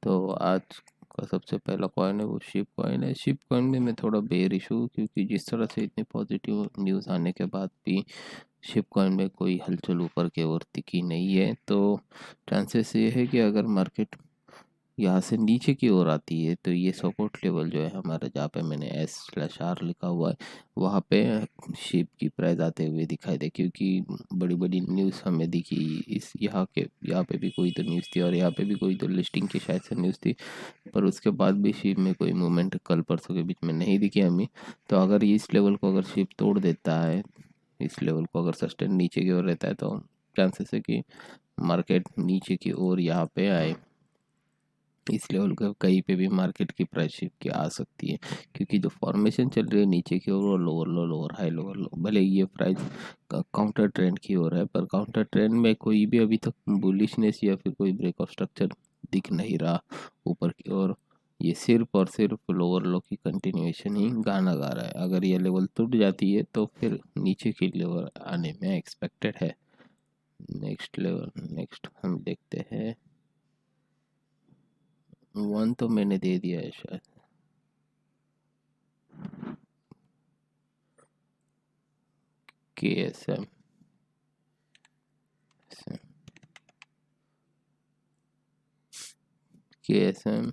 तो आज का सबसे पहला कॉइन है वो शिप कॉइन है। शिप कॉइन में मैं थोड़ा बेयरिश हूँ, क्योंकि जिस तरह से इतनी पॉजिटिव न्यूज़ आने के बाद भी शिप कॉइन में कोई हलचल ऊपर की ओर दिखी नहीं है। तो चांसेस ये है कि अगर मार्केट यहाँ से नीचे की ओर आती है तो ये सपोर्ट लेवल जो है हमारा, जहाँ पे मैंने S/R लिखा हुआ है, वहाँ पे शिप की प्राइस आते हुए दिखाई दे। क्योंकि बड़ी बड़ी न्यूज़ हमें दिखी, इस यहाँ पे भी कोई तो न्यूज़ थी और यहाँ पे भी कोई तो लिस्टिंग की शायद से न्यूज़ थी, पर उसके बाद भी शिप में कोई मूवमेंट कल परसों के बीच में नहीं दिखी हमें। तो अगर इस लेवल को अगर शिप तोड़ देता है, इस लेवल को अगर सस्टेन नीचे की ओर रहता है, तो चांसेस है कि मार्केट नीचे की ओर यहाँ पे आए। इस लेवल का कहीं पे भी मार्केट की प्राइस शिफ्ट की आ सकती है, क्योंकि जो फॉर्मेशन चल रही है नीचे की ओर, वो लोअर लो लोअर हाई लोअर लो, भले ये प्राइस काउंटर ट्रेंड की ओर है, पर काउंटर ट्रेंड में कोई भी अभी तक बुलिशनेस या फिर कोई ब्रेक ऑफ स्ट्रक्चर दिख नहीं रहा ऊपर की ओर। ये सिर्फ और सिर्फ लोअर लो की कंटिन्यूएशन ही गाना गा रहा है। अगर ये लेवल टूट जाती है तो फिर नीचे की लेवल आने में एक्सपेक्टेड है। नेक्स्ट लेवल, नेक्स्ट हम देखते हैं। वन तो मैंने दे दिया है शायद। KSM, KSM,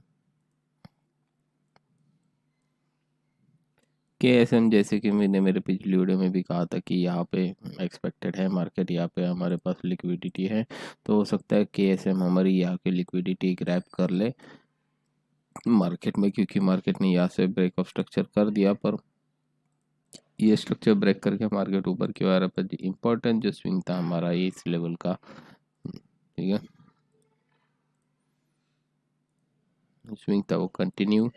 KSM जैसे कि मैंने मेरे पिछली वीडियो में भी कहा था कि यहाँ पे एक्सपेक्टेड है मार्केट, यहाँ पे हमारे पास लिक्विडिटी है, तो हो सकता है KSM हमारी यहाँ की लिक्विडिटी ग्रैब कर ले मार्केट में। क्योंकि मार्केट ने यहाँ से ब्रेक ऑफ स्ट्रक्चर कर दिया, पर ये स्ट्रक्चर ब्रेक करके मार्केट ऊपर की ओर आ रहा है। पर इम्पोर्टेंट जो स्विंग था हमारा ये इस लेवल का, ठीक है, स्विंग था वो कंटिन्यू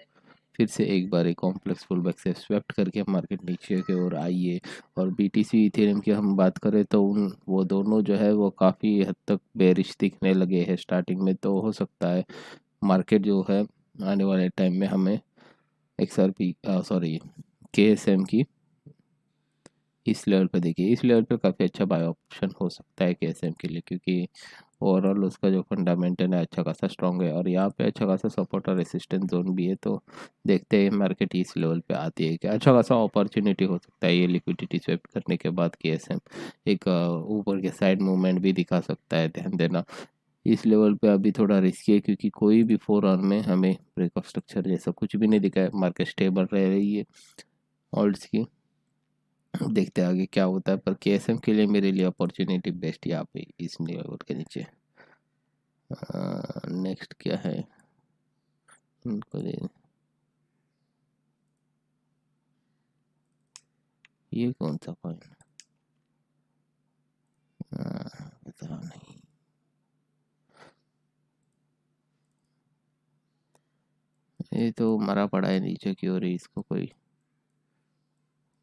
फिर से एक बार एक कॉम्प्लेक्स पुलबैक से स्वेप्ट करके मार्केट नीचे की ओर आई है। और BTC इथेरियम की हम बात करें तो वो दोनों जो है वो काफ़ी हद तक बेरिश दिखने लगे हैं स्टार्टिंग में। तो हो सकता है मार्केट जो है आने वाले टाइम में हमें XRP सॉरी KSM की इस लेवल पे देखिए, इस लेवल पे काफ़ी अच्छा बाय ऑप्शन हो सकता है KSM के लिए, क्योंकि ओवरऑल उसका जो फंडामेंटल है अच्छा खासा स्ट्रॉन्ग है और यहाँ पे अच्छा खासा सपोर्ट और रेसिस्टेंस जोन भी है। तो देखते हैं मार्केट इस लेवल पे आती है क्या, अच्छा खासा अपॉर्चुनिटी हो सकता है ये लिक्विडिटी स्वेप करने के बाद KSM एक ऊपर के साइड मूवमेंट भी दिखा सकता है। ध्यान देना इस लेवल पे अभी थोड़ा रिस्की है, क्योंकि कोई भी 4 आवर में हमें ब्रेक ऑफ स्ट्रक्चर जैसा कुछ भी नहीं दिखा है। मार्केट स्टेबल रह रही है ऑल्ट्स की, देखते हैं आगे क्या होता है। पर KSM के लिए मेरे लिए अपॉर्चुनिटी बेस्ट यहाँ पे इस लेवल के नीचे। नेक्स्ट क्या है इनको ये कौन सा कॉइन, पता नहीं। ये तो मरा पड़ा है नीचे की ओर, इसको कोई,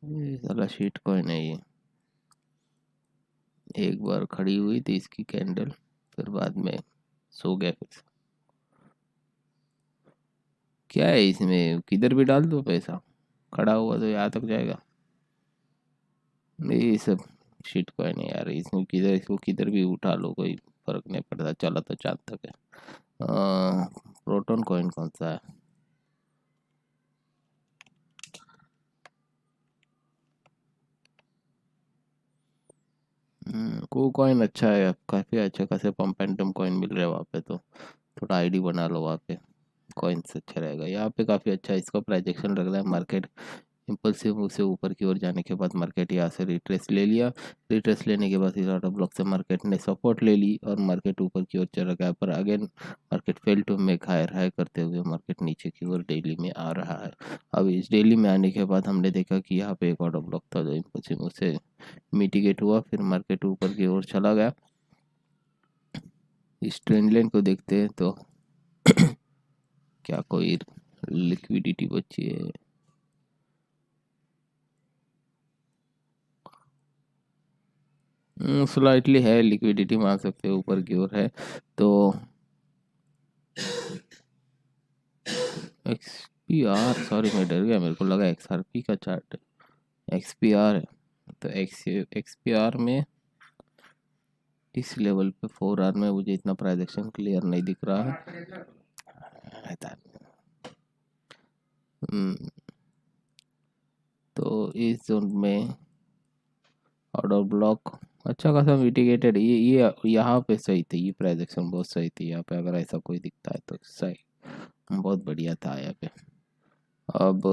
ये साला शीट कॉइन है ये। एक बार खड़ी हुई थी इसकी कैंडल, फिर बाद में सो गया फिर। क्या है इसमें, किधर भी डाल दो पैसा, खड़ा हुआ तो यहाँ तक जाएगा। ये सब शीट कॉइन है यार, इसमें किधर, इसको किधर भी उठा लो कोई फर्क नहीं पड़ता, चला तो चांद तक है। प्रोटोन कॉइन कौन सा है, को कॉइन अच्छा है, काफ़ी अच्छे खासे पंप एंड डंप कॉइन मिल रहे हैं वहाँ पे। तो थोड़ा आईडी बना लो वहाँ पे, कॉइन्स अच्छा रहेगा। यहाँ पे काफ़ी अच्छा इसका प्राइजेक्शन लग रहा है। मार्केट इम्पल्सिव मूव से ऊपर की ओर जाने के बाद मार्केट यहाँ से रिट्रेस ले लिया। रिट्रेस लेने के बाद इस ऑर्डर ब्लॉक से मार्केट ने सपोर्ट ले ली और मार्केट ऊपर की ओर चला गया। पर again market fail to make higher high करते हुए मार्केट नीचे की ओर डेली में आ रहा है। अब इस डेली में आने के बाद हमने देखा कि यहाँ पे एक ऑर्डर ब्लॉक था जो इम्पल्सिव मूव से मिटिगेट हुआ, फिर मार्केट ऊपर की ओर चला गया। इस ट्रेंड लाइन को देखते हैं तो क्या कोई लिक्विडिटी बची है, स्लाइटली है लिक्विडिटी, मान सकते हो ऊपर की ओर है। तो XPR, सॉरी मैं डर गया, मेरे को लगा XRP का चार्ट है, XPR है। तो XPR में इस लेवल पे 4 आवर में मुझे इतना प्राइस एक्शन क्लियर नहीं दिख रहा है। तो इस जोन में ऑर्डर ब्लॉक अच्छा खासा मिटिगेटेड, ये यहाँ पे सही थी, ये प्राइस एक्शन बहुत सही थी यहाँ पे। अगर ऐसा कोई दिखता है तो सही, बहुत बढ़िया था यहाँ पे। अब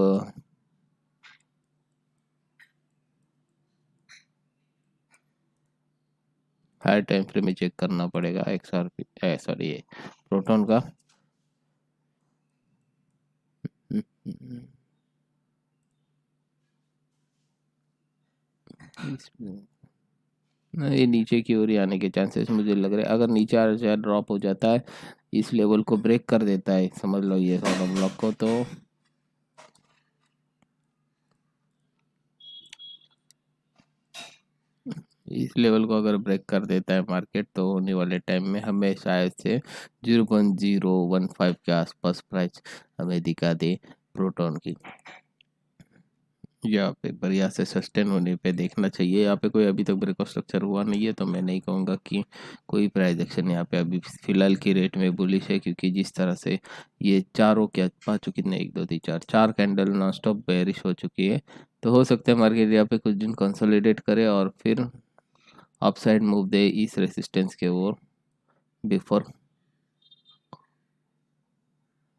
हाई टाइम फ्रेम में चेक करना पड़ेगा XRP सॉरी प्रोटोन का। ये नीचे की ओर ही आने के चांसेस मुझे लग रहे हैं। अगर नीचे आ ड्रॉप हो जाता है, इस लेवल को ब्रेक कर देता है, समझ लो ये ऑर्डर ब्लॉक को, तो इस लेवल को अगर ब्रेक कर देता है मार्केट, तो होने वाले टाइम में हमें शायद से 0.015 के आसपास प्राइस हमें दिखा दे प्रोटोन की। यहाँ पे बढ़िया से सस्टेन होने पे देखना चाहिए। यहाँ पे कोई अभी तक ब्रेकआउट स्ट्रक्चर हुआ नहीं है, तो मैं नहीं कहूँगा कि कोई प्राइस एक्शन यहाँ पे अभी फिलहाल की रेट में बुलिश है, क्योंकि जिस तरह से ये चारों क्या पाँचों कितने 1 2 3 4 कैंडल नॉन स्टॉप बेरिश हो चुकी है। तो हो सकता है मार्केट यहाँ पे कुछ दिन कंसोलिडेट करे और फिर अपसाइड मूव दे इस रेसिस्टेंस के ओर बिफोर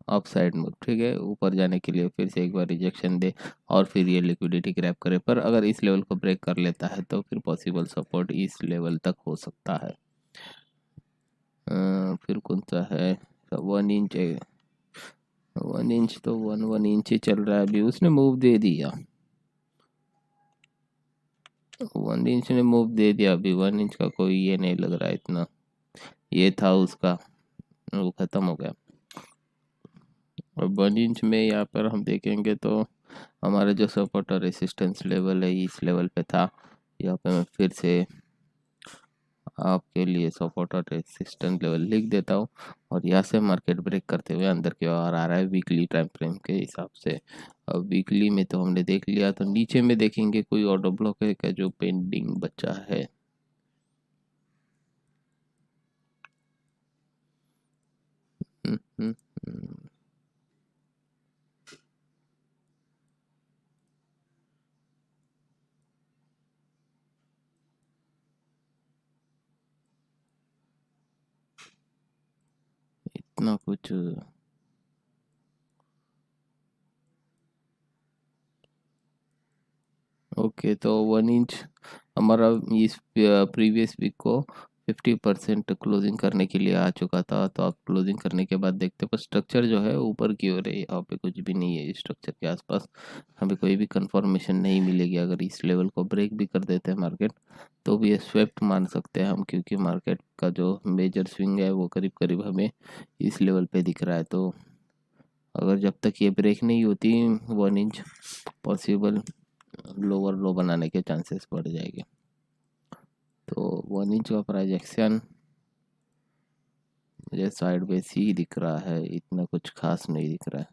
अपसाइड मूव। ठीक है, ऊपर जाने के लिए फिर से एक बार रिजेक्शन दे और फिर ये लिक्विडिटी ग्रैब करे। पर अगर इस लेवल को ब्रेक कर लेता है तो फिर पॉसिबल सपोर्ट इस लेवल तक हो सकता है। फिर कौन सा है, 1 इंच है। 1 इंच तो 1 इंच ही चल रहा है अभी, उसने मूव दे दिया। 1 इंच ने मूव दे दिया अभी। 1 इंच का कोई ये नहीं लग रहा है इतना, ये था उसका, वो ख़त्म हो गया। और 1 इंच में यहाँ पर हम देखेंगे तो हमारा जो सपोर्ट और रेसिस्टेंस लेवल है इस लेवल पे था। यहाँ पे मैं फिर से आपके लिए सपोर्ट और रेसिस्टेंस लेवल लिख देता हूँ। और यहाँ से मार्केट ब्रेक करते हुए अंदर की ओर आ रहा है वीकली टाइम फ्रेम के हिसाब से। अब वीकली में तो हमने देख लिया, तो नीचे में देखेंगे कोई ऑर्डर ब्लॉक है क्या जो पेंडिंग बचा है। हम्म, हम्म, हम्म। इतना कुछ ओके। तो 1 इंच हमारा इस प्रीवियस वीक को 50% क्लोजिंग करने के लिए आ चुका था। तो आप क्लोजिंग करने के बाद देखते, पर स्ट्रक्चर जो है ऊपर की ओर है, यहाँ पे कुछ भी नहीं है। इस स्ट्रक्चर के आसपास हमें कोई भी कंफर्मेशन नहीं मिलेगी। अगर इस लेवल को ब्रेक भी कर देते हैं मार्केट, तो भी ये स्वेप्ट मान सकते हैं हम, क्योंकि मार्केट का जो मेजर स्विंग है वो करीब करीब हमें इस लेवल पे दिख रहा है। तो अगर जब तक ये ब्रेक नहीं होती 1 इंच, पॉसिबल लोअर लो बनाने के चांसेस बढ़ जाएंगे। तो 1 इंच का प्रोजेक्शन मुझे साइड वेज ही दिख रहा है, इतना कुछ खास नहीं दिख रहा है।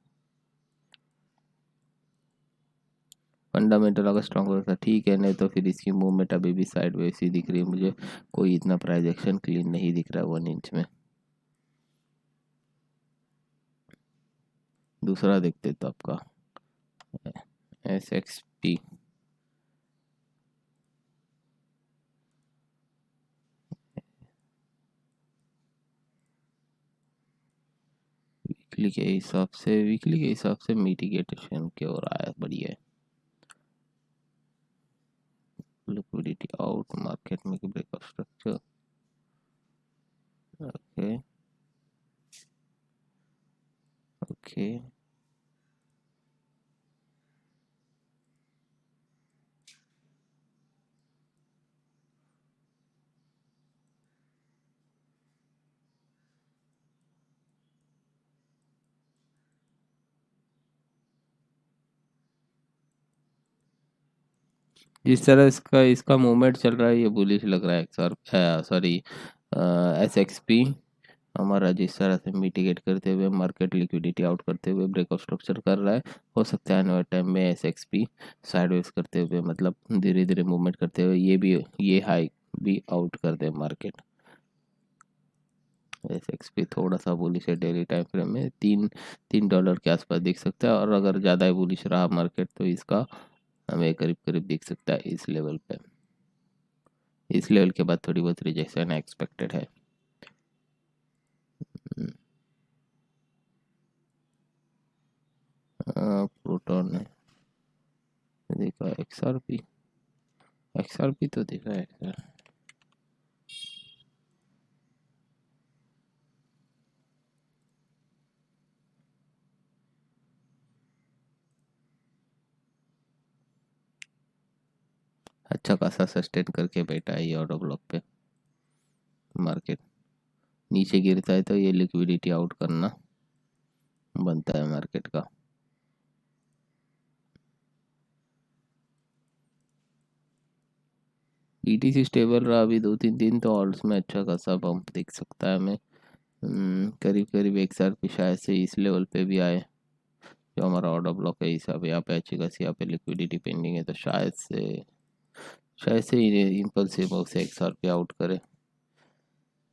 फंडामेंटल अगर स्ट्रॉन्ग होता ठीक है, नहीं तो फिर इसकी मूवमेंट अभी भी साइड वेज ही दिख रही है मुझे। कोई इतना प्रोजेक्शन क्लीन नहीं दिख रहा है 1 इंच में। दूसरा देखते तो आपका SXP वीकली के हिसाब से मिटिगेशन की ओर आया, बढ़िया है। लिक्विडिटी आउट, मार्केट में ब्रेकआउट स्ट्रक्चर, ओके ओके। जिस तरह इसका मूवमेंट चल रहा है ये बुलिश लग रहा है सर, सॉरी SXP। हमारा जिस तरह से मिटिगेट करते हुए मार्केट लिक्विडिटी आउट करते हुए ब्रेकआउट स्ट्रक्चर कर रहा है, हो सकता है आने वाले टाइम में SXP साइडवेज करते हुए, मतलब धीरे धीरे मूवमेंट करते हुए ये हाई भी आउट कर दे मार्केट। SXP थोड़ा सा बुलिश है डेली टाइम फ्रेम में, तीन डॉलर के आसपास दिख सकता है, और अगर ज़्यादा बुलिश रहा मार्केट तो इसका हमें करीब करीब दिख सकता है इस लेवल पे। इस लेवल के बाद थोड़ी बहुत रिजेक्शन एक्सपेक्टेड है। प्रोटॉन ने देखा, XRP तो देखा है XR। अच्छा खासा सस्टेन करके बैठा है ये ऑर्डर ब्लॉक पे। मार्केट नीचे गिरता है तो ये लिक्विडिटी आउट करना बनता है मार्केट का। BTC स्टेबल रहा अभी 2-3 दिन, तो ऑल्स में अच्छा खासा बम्प दिख सकता है हमें। करीब करीब XRP शायद से इस लेवल पे भी आए, जो हमारा ऑर्डर ब्लॉक है। हिसाब यहाँ पे अच्छी खासी यहाँ पे लिक्विडिटी पेंडिंग है, तो शायद से इम्पल्सिव मूव से XRP आउट करे,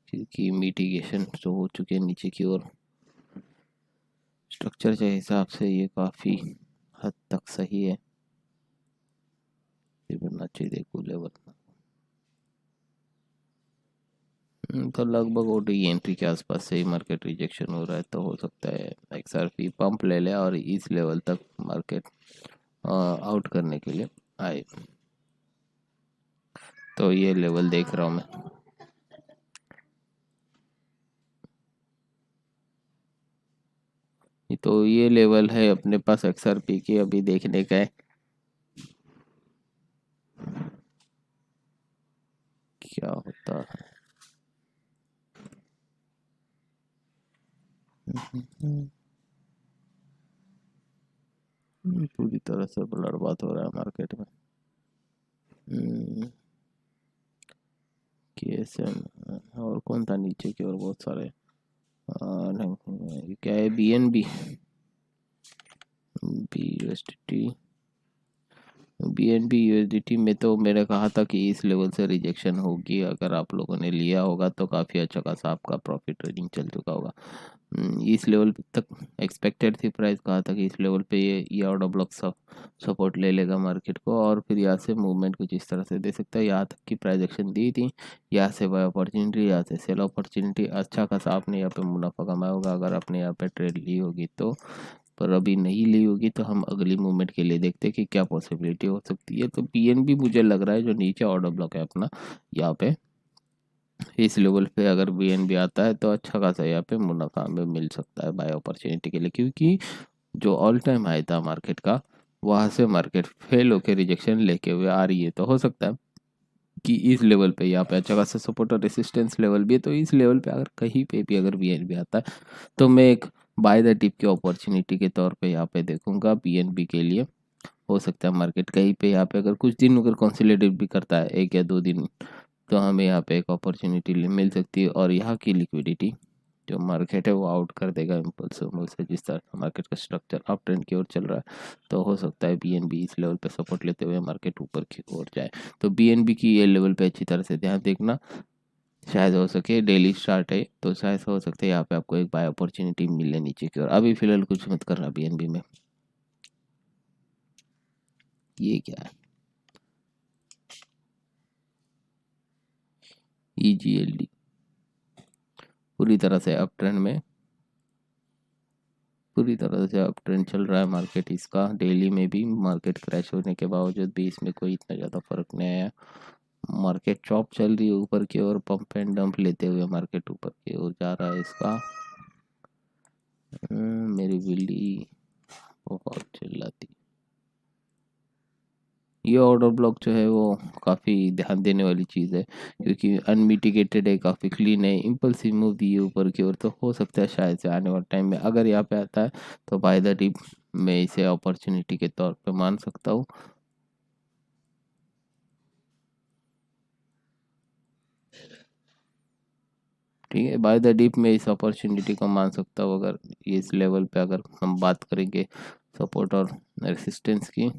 क्योंकि मिटिगेशन जो हो चुके हैं नीचे की ओर। स्ट्रक्चर के हिसाब से ये काफ़ी हद तक सही है। फिबोनाची देखो लेवल, तो लगभग ओडी एंट्री के आसपास से ही मार्केट रिजेक्शन हो रहा है, तो हो सकता है XRP पंप ले ले और इस लेवल तक मार्केट आउट करने के लिए आए। तो ये लेवल देख रहा हूँ मैं। तो ये लेवल है अपने पास XRP की, अभी देखने का है क्या होता है। पूरी तरह से बर्बाद हो रहा है मार्केट में। KSM और कौन था नीचे की ओर, बहुत सारे नहीं, क्या है BNB, BUSDT। BNB USDT में तो मैंने कहा था कि इस लेवल से रिजेक्शन होगी, अगर आप लोगों ने लिया होगा तो काफ़ी अच्छा खासा आपका प्रॉफिट ट्रेडिंग चल चुका होगा। इस लेवल तक एक्सपेक्टेड थी प्राइस, कहा था कि इस लेवल पे ये ऑर्डर ब्लॉक सपोर्ट ले लेगा मार्केट को, और फिर यहाँ से मूवमेंट कुछ इस तरह से दे सकता है। यहाँ तक की प्राइस एक्शन दी थी, यहाँ से बाय अपॉर्चुनिटी, यहाँ से सेल अपॉर्चुनिटी, अच्छा खासा आपने यहाँ पे मुनाफा कमाया होगा अगर आपने यहाँ पे ट्रेड ली होगी तो। पर अभी नहीं ली होगी तो हम अगली मूवमेंट के लिए देखते हैं कि क्या पॉसिबिलिटी हो सकती है। तो PNB मुझे लग रहा है जो नीचे ऑर्डर ब्लॉक है अपना, यहाँ पे इस लेवल पे अगर BNB आता है तो अच्छा खासा यहाँ पे मुनाफा हमें मिल सकता है बाय अपॉर्चुनिटी के लिए, क्योंकि जो ऑल टाइम हाई था मार्केट का, वहाँ से मार्केट फेल होकर रिजेक्शन लेके हुए आ रही है। तो हो सकता है कि इस लेवल पे यहाँ पे अच्छा खासा सपोर्ट और रेसिस्टेंस लेवल भी है, तो इस लेवल पे अगर कहीं पे भी अगर BNB आता है तो मैं एक बाय द टिप की अपॉर्चुनिटी के तौर पे यहाँ पे देखूंगा BNB के लिए। हो सकता है मार्केट कहीं पे यहाँ पे अगर कुछ दिन अगर कंसोलिडेट भी करता है 1 या 2 दिन, तो हमें यहाँ पे एक अपॉर्चुनिटी मिल सकती है, और यहाँ की लिक्विडिटी जो मार्केट है वो आउट कर देगा इम्पल्सिव मूव से। जिस तरह का मार्केट का स्ट्रक्चर अप ट्रेंड की ओर चल रहा है, तो हो सकता है BNB इस लेवल पे सपोर्ट लेते हुए मार्केट ऊपर की ओर जाए। तो BNB की ये लेवल पे अच्छी तरह से ध्यान देखना, शायद हो सके डेली स्टार्ट है तो शायद हो सकता है यहाँ पे आपको एक बाय अपॉर्चुनिटी मिले नीचे की ओर। अभी फिलहाल कुछ मत करना BNB में। ये क्या है, EGLD पूरी तरह से अप ट्रेंड में, पूरी तरह से अप ट्रेंड चल रहा है मार्केट इसका। डेली में भी मार्केट क्रैश होने के बावजूद भी इसमें कोई इतना ज़्यादा फर्क नहीं आया। मार्केट चॉप चल रही है ऊपर की ओर, पंप एंड डंप लेते हुए मार्केट ऊपर की ओर जा रहा है इसका। मेरी बिल्ली बहुत चिल्लाती। ये ऑर्डर ब्लॉक जो है वो काफ़ी ध्यान देने वाली चीज़ है, क्योंकि अनमिटिगेटेड है, काफ़ी क्लीन है, इम्पल्सिव मूव दी है ऊपर की ओर। तो हो सकता है शायद से आने वाले टाइम में अगर यहाँ पे आता है तो बाय द डिप मैं इसे अपॉर्चुनिटी के तौर पे मान सकता हूँ। ठीक है, बाय द डिप में इस अपॉर्चुनिटी को मान सकता हूँ अगर इस लेवल पे अगर हम बात करेंगे सपोर्ट और रेसिस्टेंस की।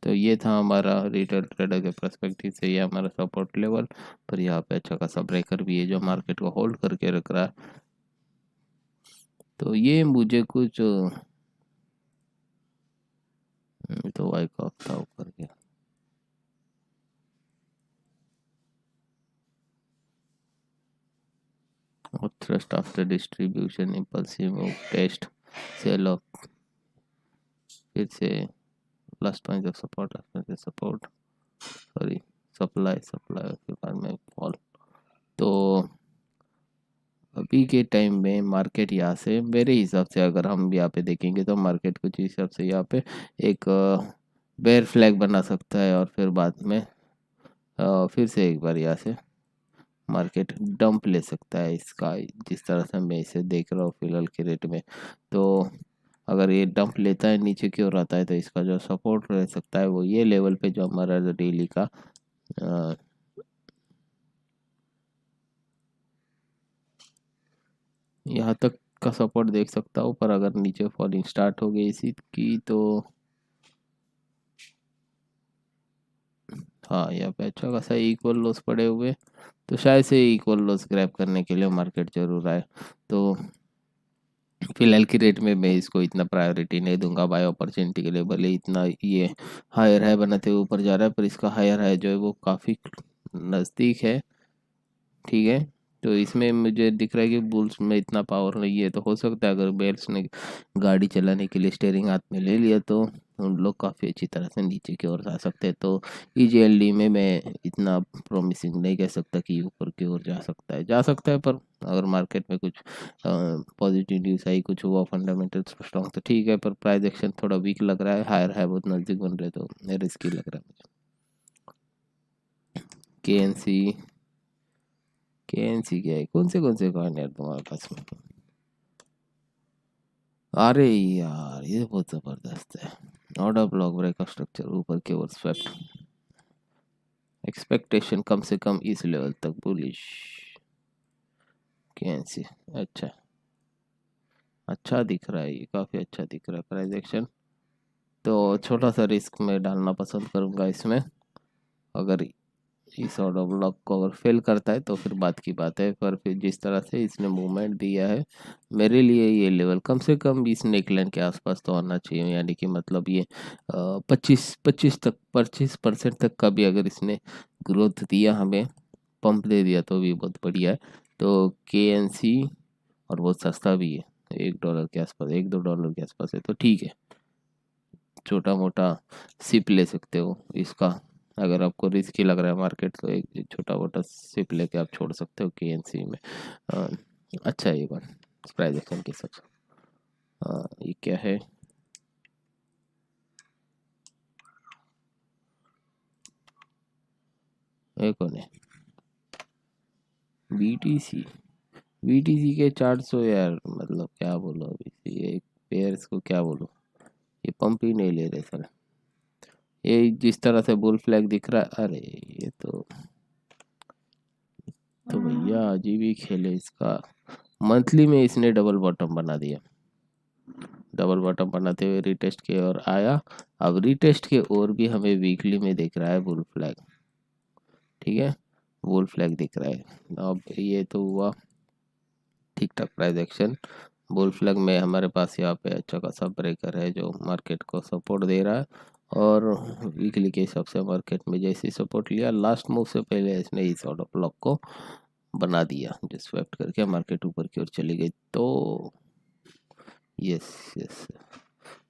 तो ये था हमारा रिटेल ट्रेडर के पर्सपेक्टिव से ये हमारा सपोर्ट लेवल, पर यहाँ पे अच्छा खासा ब्रेकर भी है जो मार्केट को होल्ड करके रख रहा है। तो ये मुझे कुछ तो वाई का हफ्ता ऊपर गया। और thrust after distribution impulsive move test sell off, फिर से last point of support sorry supply उसके बाद में फॉल। तो अभी के टाइम में मार्केट यहाँ से मेरे हिसाब से अगर हम यहाँ पे देखेंगे तो मार्केट कुछ हिसाब से यहाँ पे एक बेयर फ्लैग बना सकता है और फिर बाद में फिर से एक बार यहाँ से मार्केट डंप ले सकता है इसका, जिस तरह से मैं इसे देख रहा हूँ फिलहाल के रेट में। तो अगर ये डंप लेता है नीचे की ओर आता है तो इसका जो सपोर्ट रह सकता है वो ये लेवल पे जो हमारा जो डेली का यहाँ तक का सपोर्ट देख सकता हूँ। पर अगर नीचे फॉलिंग स्टार्ट हो गई इसी की तो हाँ, यहाँ पे अच्छा खासा इक्वल लॉस पड़े हुए, तो शायद से इक्वल लॉस ग्रैब करने के लिए मार्केट जरूर आए। तो फिलहाल की रेट में मैं इसको इतना प्रायोरिटी नहीं दूंगा बाय अपॉर्चुनिटी के लिए, भले इतना ये हायर हाई बनाते हुए ऊपर जा रहा है पर इसका हायर हाई जो है वो काफ़ी नज़दीक है। ठीक है, तो इसमें मुझे दिख रहा है कि बुल्स में इतना पावर नहीं है, तो हो सकता है अगर बेल्स ने गाड़ी चलाने के लिए स्टेयरिंग हाथ में ले लिया तो उन लोग काफ़ी अच्छी तरह से नीचे की ओर जा सकते हैं। तो ईजीएलडी में मैं इतना प्रॉमिसिंग नहीं कह सकता कि ऊपर की ओर जा सकता है, पर अगर मार्केट में कुछ पॉजिटिव न्यूज़ आई, कुछ हुआ फंडामेंटल्स स्ट्रॉन्ग तो ठीक है, पर प्राइस एक्शन थोड़ा वीक लग रहा है, हायर हाई बहुत नज़दीक बन रहे तो रिस्की लग रहा है मुझे। के एन सी क्या है, कौन से कॉइन यार तुम्हारे पास में? अरे यार ये बहुत जबरदस्त है। ऑर्डर ब्लॉक ब्रेक स्ट्रक्चर ऊपर की ओर स्वेप्ट, एक्सपेक्टेशन कम से कम इस लेवल तक बुलिश। के एन सी अच्छा अच्छा दिख रहा है, ये काफ़ी अच्छा दिख रहा है प्राइस एक्शन। तो छोटा सा रिस्क में डालना पसंद करूंगा इसमें। अगर इस ऑर्डर ब्लॉक को अगर फेल करता है तो फिर बात की बात है, पर फिर जिस तरह से इसने मूवमेंट दिया है मेरे लिए ये लेवल कम से कम इस नेकलाइन के आसपास तो आना चाहिए। यानी कि मतलब ये 25% तक का भी अगर इसने ग्रोथ दिया, हमें पंप दे दिया तो भी बहुत बढ़िया है। तो के एन सी और बहुत सस्ता भी है, $1 के आसपास, $1-2 के आसपास है, तो ठीक है, छोटा मोटा सिप ले सकते हो इसका। अगर आपको रिस्की लग रहा है मार्केट तो एक छोटा मोटा सिप लेके आप छोड़ सकते हो के एन सी में। अ, अच्छा है ये बात प्राइस एक्शन के हिसाब से। ये क्या है? ये कौन है? BTC, BTC के 400 यार, मतलब क्या बोलो अभी ये पेयर्स को क्या बोलो, ये पंप ही नहीं ले रहे सर। ये जिस तरह से बुल फ्लैग दिख रहा है, अरे ये तो भैया अजीब ही खेले इसका। मंथली में इसने डबल बॉटम बना दिया, डबल बॉटम बनाते हुए रिटेस्ट की ओर आया। अब रिटेस्ट के ओर भी हमें वीकली में दिख रहा है बुल फ्लैग। ठीक है, बुल फ्लैग दिख रहा है। अब ये तो हुआ ठीक ठाक प्राइस एक्शन। बुल फ्लैग में हमारे पास यहाँ पे अच्छा खासा ब्रेकर है जो मार्केट को सपोर्ट दे रहा है। और वीकली के हिसाब से मार्केट में जैसे सपोर्ट लिया लास्ट मूव से पहले इसने इस ऑर्डर ब्लॉक को बना दिया जो स्वेप्ट करके मार्केट ऊपर की ओर चली गई। तो यस यस,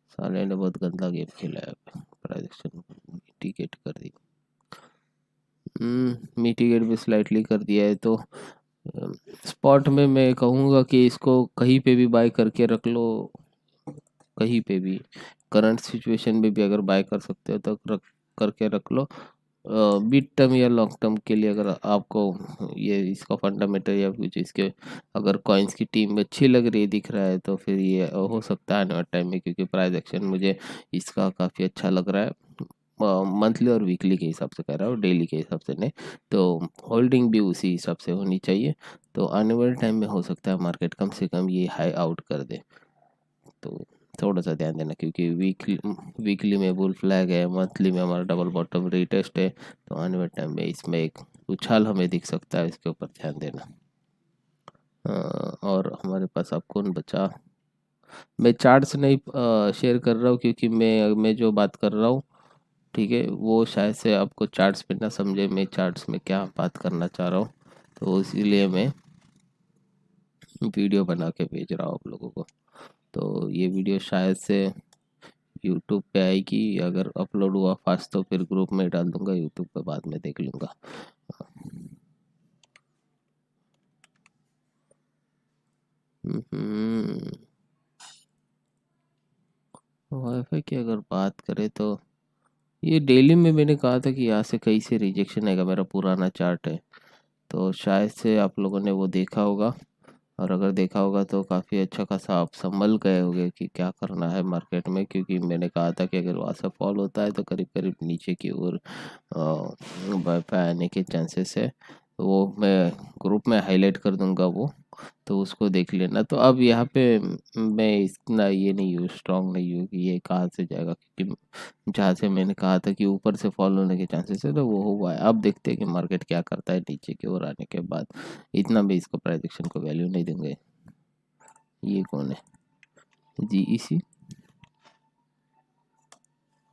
साले ने बहुत गंदा गेम खेला है, प्राइस एक्शन मिटिगेट कर दी। मिटिगेट भी स्लाइटली कर दिया है। तो स्पॉट में मैं कहूँगा कि इसको कहीं पे भी बाय करके रख लो, कहीं पे भी करंट सिचुएशन में भी अगर बाय कर सकते हो तो करके रख लो। मिड टर्म या लॉन्ग टर्म के लिए अगर आपको ये इसका फंडामेंटल या कुछ इसके अगर कॉइन्स की टीम अच्छी लग रही है, दिख रहा है, तो फिर ये हो सकता है आने वाले टाइम में, क्योंकि प्राइस एक्शन मुझे इसका काफ़ी अच्छा लग रहा है। मंथली और वीकली के हिसाब से कह रहा हूँ, डेली के हिसाब से नहीं। तो होल्डिंग भी उसी हिसाब से होनी चाहिए। तो आने वाले टाइम में हो सकता है मार्केट कम से कम ये हाई आउट कर दे। तो थोड़ा सा ध्यान देना, क्योंकि वीकली में बुल फ्लैग है, मंथली में हमारा डबल बॉटम रीटेस्ट है। तो आने वाले टाइम में इसमें एक उछाल हमें दिख सकता है, इसके ऊपर ध्यान देना। और हमारे पास अब कौन बचा? मैं चार्ट्स नहीं शेयर कर रहा हूँ, क्योंकि मैं जो बात कर रहा हूँ, ठीक है, वो शायद से आपको चार्ट्स पे ना समझे मैं चार्ट्स में क्या बात करना चाह रहा हूँ। तो इसीलिए मैं वीडियो बना के भेज रहा हूँ आप लोगों को। तो ये वीडियो शायद से यूट्यूब पे आएगी, अगर अपलोड हुआ फास्ट तो फिर ग्रुप में डाल दूंगा, यूट्यूब पे बाद में देख लूँगा। वाईफाई की अगर बात करें तो ये डेली में मैंने कहा था कि यहाँ से कहीं से रिजेक्शन आएगा, मेरा पुराना चार्ट है। तो शायद से आप लोगों ने वो देखा होगा, और अगर देखा होगा तो काफ़ी अच्छा खासा आप संभल गए होंगे कि क्या करना है मार्केट में, क्योंकि मैंने कहा था कि अगर वहाँ से फॉल होता है तो करीब करीब नीचे की ओर वाईफाई आने के चांसेस है। तो वो मैं ग्रुप में हाईलाइट कर दूंगा वो, तो उसको देख लेना। तो अब यहाँ पे मैं इतना ये नहीं हूँ, स्ट्रांग नहीं हूँ कि ये कहाँ से जाएगा, क्योंकि जहाँ से मैंने कहा था कि ऊपर से फॉल होने के चांसेस है तो वो हुआ है। अब देखते हैं कि मार्केट क्या करता है नीचे की ओर आने के बाद। इतना भी इसको प्रेडिक्शन को वैल्यू नहीं देंगे। ये कौन है? जी इसी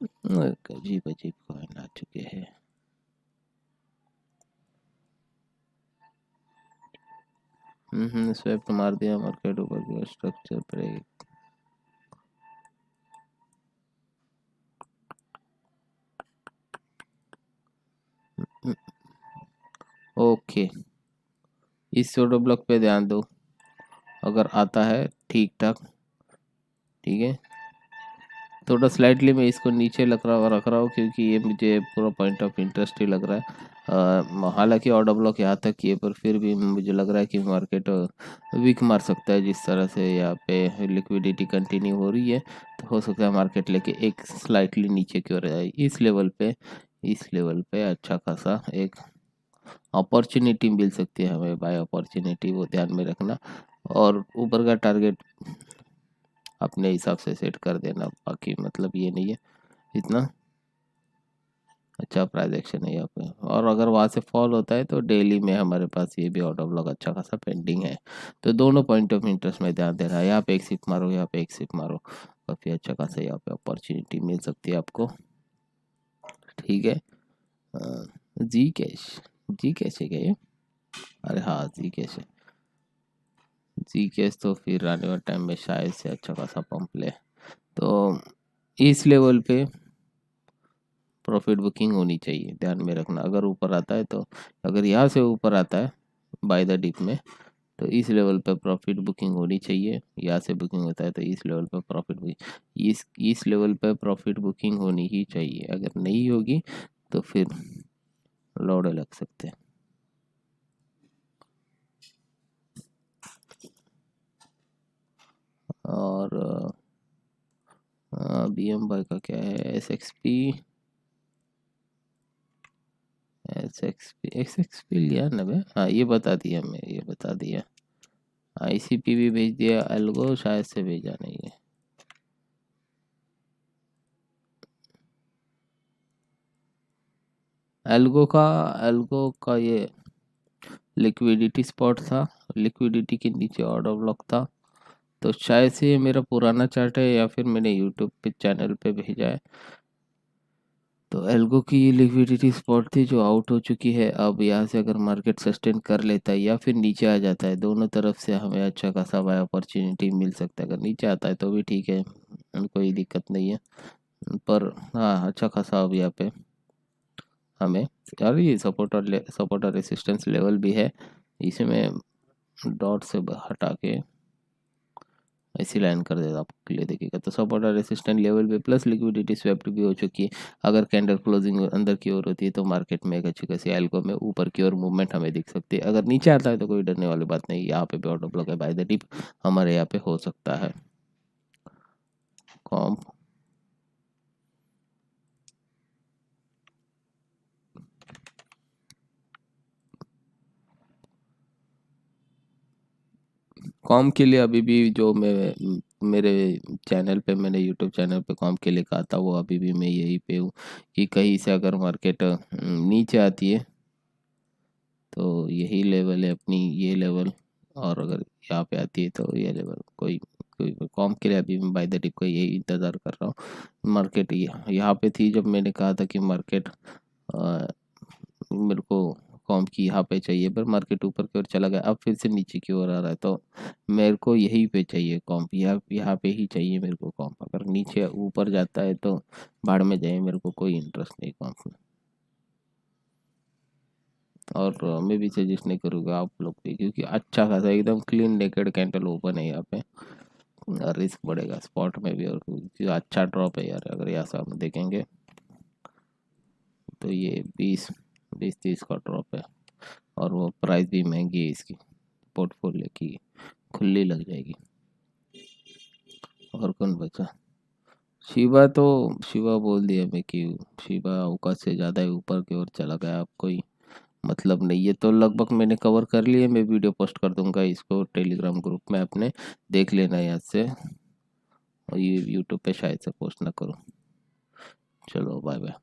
अजीब अजीब कॉइन आ चुके हैं। स्वेप्ट मार दिया मार्केट ऊपर, स्ट्रक्चर ब्रेक। ओके, इस सोडो ब्लॉक पे ध्यान दो, अगर आता है ठीक ठाक, ठीक है। थोड़ा स्लाइटली मैं इसको नीचे रख रहा हूँ, क्योंकि ये मुझे पूरा पॉइंट ऑफ इंटरेस्ट ही लग रहा है। हालांकि ऑर्डर ब्लॉक यहाँ तक किए, पर फिर भी मुझे लग रहा है कि मार्केट वीक मार सकता है, जिस तरह से यहाँ पे लिक्विडिटी कंटिन्यू हो रही है। तो हो सकता है मार्केट लेके एक स्लाइटली नीचे की ओर जाए। इस लेवल पे अच्छा खासा एक अपॉर्चुनिटी मिल सकती है हमें, बाय अपॉर्चुनिटी, वो ध्यान में रखना। और ऊपर का टारगेट अपने हिसाब से सेट कर देना, बाकी मतलब ये नहीं है इतना अच्छा प्राइस एक्शन है यहाँ पे। और अगर वहाँ से फॉल होता है तो डेली में हमारे पास ये भी ऑर्डर ब्लॉक अच्छा खासा पेंडिंग है। तो दोनों पॉइंट ऑफ इंटरेस्ट में ध्यान देना है, यहाँ पे एक सिप मारो, यहाँ पे एक सिप मारो, काफ़ी अच्छा खासा यहाँ पे अपॉर्चुनिटी मिल सकती है आपको, ठीक है। जी कैश, जी कैश है क्या ये? अरे हाँ, जी कैश है। जी कैश तो फिर आने वाले टाइम में शायद से अच्छा खासा पंप ले। तो इस लेवल पे प्रॉफिट बुकिंग होनी चाहिए, ध्यान में रखना। अगर ऊपर आता है तो, अगर यहाँ से ऊपर आता है बाय द डिप में, तो इस लेवल पर प्रॉफिट बुकिंग होनी चाहिए। यहाँ से बुकिंग होता है तो इस लेवल पर प्रॉफिट बुकिंग, इस लेवल पर प्रॉफिट बुकिंग होनी ही चाहिए। अगर नहीं होगी तो फिर लौड़े लग सकते हैं। और बी एम वाई का क्या है? एस एक्स पी लिया ना मैं, हाँ ये बता दिया, मैं ये बता दिया। आई सी पी भी भेज दिया, एल्गो शायद से भेजा नहीं है। एल्गो का ये लिक्विडिटी स्पॉट था, लिक्विडिटी के नीचे ऑर्डर ब्लॉक था। तो शायद से ये मेरा पुराना चार्ट है, या फिर मैंने यूट्यूब पे चैनल पे भेजा है। तो एल्गो की ये लिक्विडिटी स्पॉट थी जो आउट हो चुकी है। अब यहाँ से अगर मार्केट सस्टेन कर लेता है या फिर नीचे आ जाता है, दोनों तरफ से हमें अच्छा खासा बाय अपॉर्चुनिटी मिल सकता है। अगर नीचे आता है तो भी ठीक है, कोई दिक्कत नहीं है। पर हाँ, अच्छा खासा अब यहाँ पे हमें, यार ये सपोर्ट और रेसिस्टेंस लेवल भी है, इसे मैं डॉट से हटा के ऐसी लाइन कर देता आपको क्लियर दिखेगा। तो सपोर्ट और रेसिस्टेंट लेवल पे प्लस लिक्विडिटी स्वेप्ट भी हो चुकी है। अगर कैंडल क्लोजिंग अंदर की ओर होती है तो मार्केट में एक अच्छी खासी एल्गो में ऊपर की ओर मूवमेंट हमें दिख सकती है। अगर नीचे आता है तो कोई डरने वाली बात नहीं, यहाँ पे भी ऑर्डर ब्लॉक है बाय द डिप हमारे यहाँ पे हो सकता है। कॉम्प कॉम के लिए अभी भी जो मैं मेरे चैनल पे, मैंने यूट्यूब चैनल पे कॉम के लिए कहा था, वो अभी भी मैं यही पे हूँ कि कहीं से अगर मार्केट नीचे आती है तो यही लेवल है अपनी, ये लेवल। और अगर यहाँ पे आती है तो ये लेवल, कोई कोई कॉम के लिए अभी मैं बाय द डिप का यही इंतज़ार कर रहा हूँ। मार्केट यहाँ पे थी जब मैंने कहा था कि मार्केट मेरे को कॉम की यहाँ पे चाहिए, पर मार्केट ऊपर की ओर चला गया, अब फिर से नीचे की ओर आ रहा है, तो मेरे को यहीं पे चाहिए कॉम, यहाँ पे ही चाहिए मेरे को कॉम। अगर नीचे ऊपर जाता है तो भाड़ में जाए, मेरे को कोई इंटरेस्ट नहीं कॉम में। और मैं भी सजेस्ट नहीं करूँगा आप लोग भी, क्योंकि अच्छा खासा एकदम क्लीन नेकेड कैंडल ओपन है यहाँ पे। रिस्क बढ़ेगा स्पॉट में भी, और क्योंकि अच्छा ड्रॉप है यार, अगर यहाँ से हम देखेंगे तो ये 20-30 का ड्रॉप है, और वो प्राइस भी महंगी है इसकी, पोर्टफोलियो की खुली लग जाएगी। और कौन बचा? शिवा तो, शिवा बोल दिया मैं कि शिवा औकात से ज़्यादा ही ऊपर की ओर चला गया, अब कोई मतलब नहीं। ये तो लगभग मैंने कवर कर लिए, मैं वीडियो पोस्ट कर दूंगा इसको टेलीग्राम ग्रुप में अपने, देख लेना याद से। और ये यूट्यूब पे शायद से पोस्ट ना करूँ। चलो बाय बाय।